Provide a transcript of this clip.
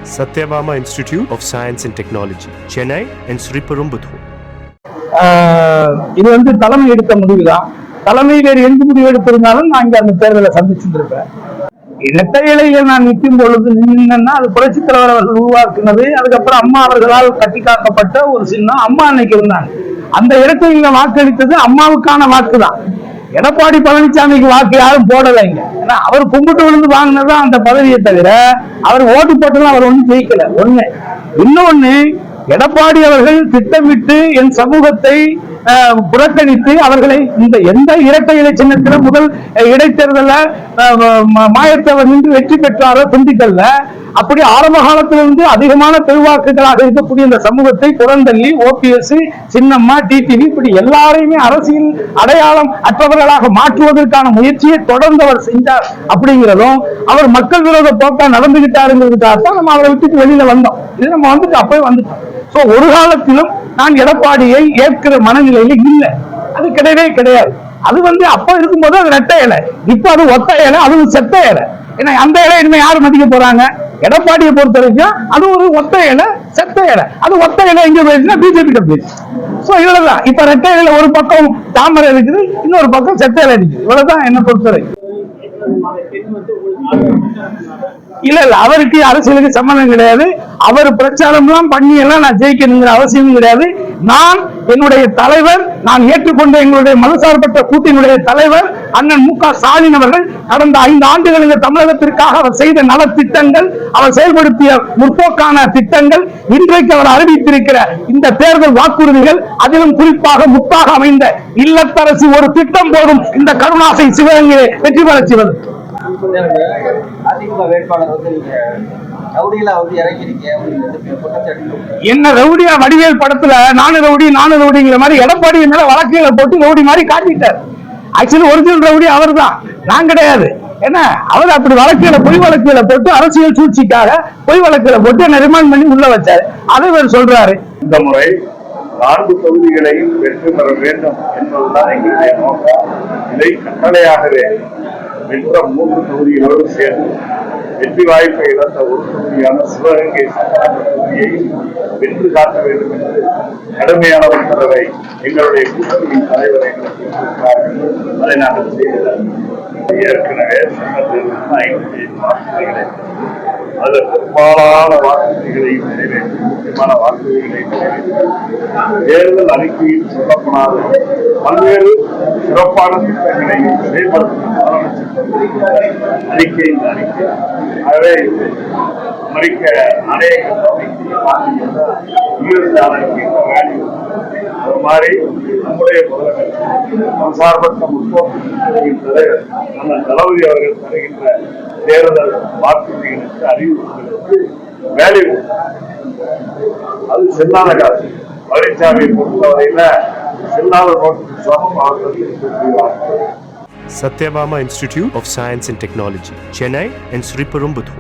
Satyabama Institute of Science and Technology, Chennai and Sriperumbudur. இது தலைமை எடுத்த முடிவுதான். தலைமை வேறு எந்த முடிவு எடுத்திருந்தாலும் நான் இங்க அந்த தேர்தலை சந்திச்சிருப்பேன். இரட்டை இலைகள் நான் நிற்கும் பொழுது நின்னா அது புரட்சித் தலைவர் அவர்கள் உருவாக்குனது. அதுக்கப்புறம் அம்மா அவர்களால் கட்டி காக்கப்பட்ட ஒரு சின்னம். அம்மா அன்னைக்கு இருந்தாங்க. அந்த இரட்டையில வாக்களித்தது அம்மாவுக்கான வாக்கு தான். எடப்பாடி பழனிசாமிக்கு வாக்கு யாரும் போடலைங்க. ஏன்னா அவர் கும்பிட்டு விழுந்து வாங்கினதான் அந்த பதவியை தவிர அவர் ஓட்டு போட்டெல்லாம் அவர் ஒன்றும் ஜெயிக்கல. ஒண்ணு. இன்னொன்னு, எடப்பாடி அவர்கள் திட்டமிட்டு என் சமூகத்தை புறக்கணித்து அவர்களை இந்த எந்த இரட்டை இலை சின்னத்தில முதல் இடைத்தேர்தல மாயத்தவர் நின்று வெற்றி பெற்றாரோ திண்டுக்கல்ல, அப்படி ஆரம்ப காலத்திலிருந்து அதிகமான பெருவாக்குகளாக இருக்கக்கூடிய இந்த சமூகத்தை புறந்தள்ளி ஓபிஎஸ், சின்னம்மா, டிடிவி இப்படி எல்லாரையுமே அரசியல் அடையாளம் அற்றவர்களாக மாற்றுவதற்கான முயற்சியை தொடர்ந்து அவர் செஞ்சார். அப்படிங்கிறதும் அவர் மக்கள் விரோத போக்கா நடந்துகிட்டாருங்கிறதுக்காகத்தான் நம்ம அவரை விட்டுட்டு வெளியில வந்தோம். இது நம்ம அப்பவே வந்துட்டோம். சோ ஒரு காலத்திலும் நான் எடப்பாடியை ஏற்கிற மனநிலையில இல்லை. அது கிடையவே கிடையாது. அது அப்ப இருக்கும்போது அது ரெட்டை இலை, இப்ப அது ஒத்த இலை, அது செத்த இலை. ஏன்னா அந்த இலை இனிமே யாரு மதிக்க போறாங்க? எடப்பாடியை பொறுத்த வரைக்கும் அது ஒரு ஒத்த இலை, செத்த இலை. அது ஒத்த இலை எங்க போயிடுச்சுன்னா பிஜேபி கிட்ட போயிடுச்சு. சோ இவ்வளவுதான். இப்ப ரெட்டை இலையில ஒரு பக்கம் தாமரை இருக்குது, இன்னொரு பக்கம் செத்த இலை இருக்குது. இவ்வளவுதான் என்ன பொறுத்தவரை. இல்ல அவருக்கு அரசியலுக்கு சம்பந்தம் கிடையாது. அவர் பிரச்சாரம் எல்லாம் பண்ணி எல்லாம் நான் ஜெயிக்கணுங்கிற அவசியம் கிடையாது. நான் என்னுடைய தலைவர், நான் ஏற்றுக்கொண்ட எங்களுடைய மதசார்பற்ற கூட்டினுடைய தலைவர் அண்ணன் மு க ஸ்டாலின் அவர்கள் கடந்த 5 ஆண்டுகள் இந்த தமிழகத்திற்காக அவர் செய்த நலத்திட்டங்கள், அவர் செயல்படுத்திய முற்போக்கான திட்டங்கள், இன்றைக்கு அவர் அறிவித்திருக்கிற இந்த தேர்தல் வாக்குறுதிகள், அதிலும் குறிப்பாக முத்தாக அமைந்த இல்லத்தரசி ஒரு திட்டம் போதும் இந்த கருணாசை சிவகங்கையை வெற்றி பெறச் செய்வது. அதிமுக வேட்பாளர் என்ன ரவுடியா வடிவேல் படத்துல நானு ரவுடிங்கிற மாதிரி எடப்பாடி மேல வழக்குகளை போட்டு ரவுடி மாதிரி காட்டிட்டார். ஆக்சுவலி ஒரிஜினல் ரவுடி அவர் தான், நான் கிடையாது. என்ன அவர் அப்படி வழக்குகளை பொய் வழக்குகளை போட்டு அரசியல் சூழ்ச்சிக்காக பொய் வழக்குகளை போட்டு என்ன ரிமாண்ட் பண்ணி உள்ள வச்சாரு. அதை இவர் சொல்றாரு. இந்த முறை 4 தொகுதிகளையும் வெற்றி பெற வேண்டும் என்பதுதான் எங்களுடைய நோக்கம். இதை கட்டளையாகவே வென்ற 3 தொகுதிகளோடு சேர்ந்து வெற்றி வாய்ப்பை இழந்த ஒரு தொகுதியான சிவகங்கை சட்டமன்ற தொகுதியை வென்று காட்ட வேண்டும் என்று கடுமையான உத்தரவை எங்களுடைய கூட்டணியின் தலைவர் எங்களுக்கு கொடுத்திருக்கிறார்கள். அதை நாங்கள் செய்கிறோம். ஏற்கனவே சொன்னது 5 வாக்குறுதிகளை, அது பெரும்பாலான வாக்குறுதிகளையும் நிறைவேற்றி, முக்கியமான வாக்குறுதிகளை நிறைவேற்றி தேர்தல் அறிக்கையில் சொல்லப்படாத பல்வேறு சிறப்பான திட்டங்களையும் செயல்படுத்தும் அறிக்கை இந்த அறிக்கை. ஆகவே இது அமெரிக்க நாணய வேல்யூ அது மாதிரி நம்முடைய முதலமைச்சர் சார்பற்ற முற்போக்கு தலைவர் நம்ம தளபதி அவர்கள் தருகின்ற தேர்தல் வாக்குறுதிகளுக்கு அறிவிப்புகளுக்கு வேல்யூ அது செல்லாத காசு. பழனிசாமியை பொறுத்தவரையில செல்லாத நோட்டுக்கு சமம் அவர்கள். Satyabama Institute of Science and Technology, Chennai and Sriperumbudur.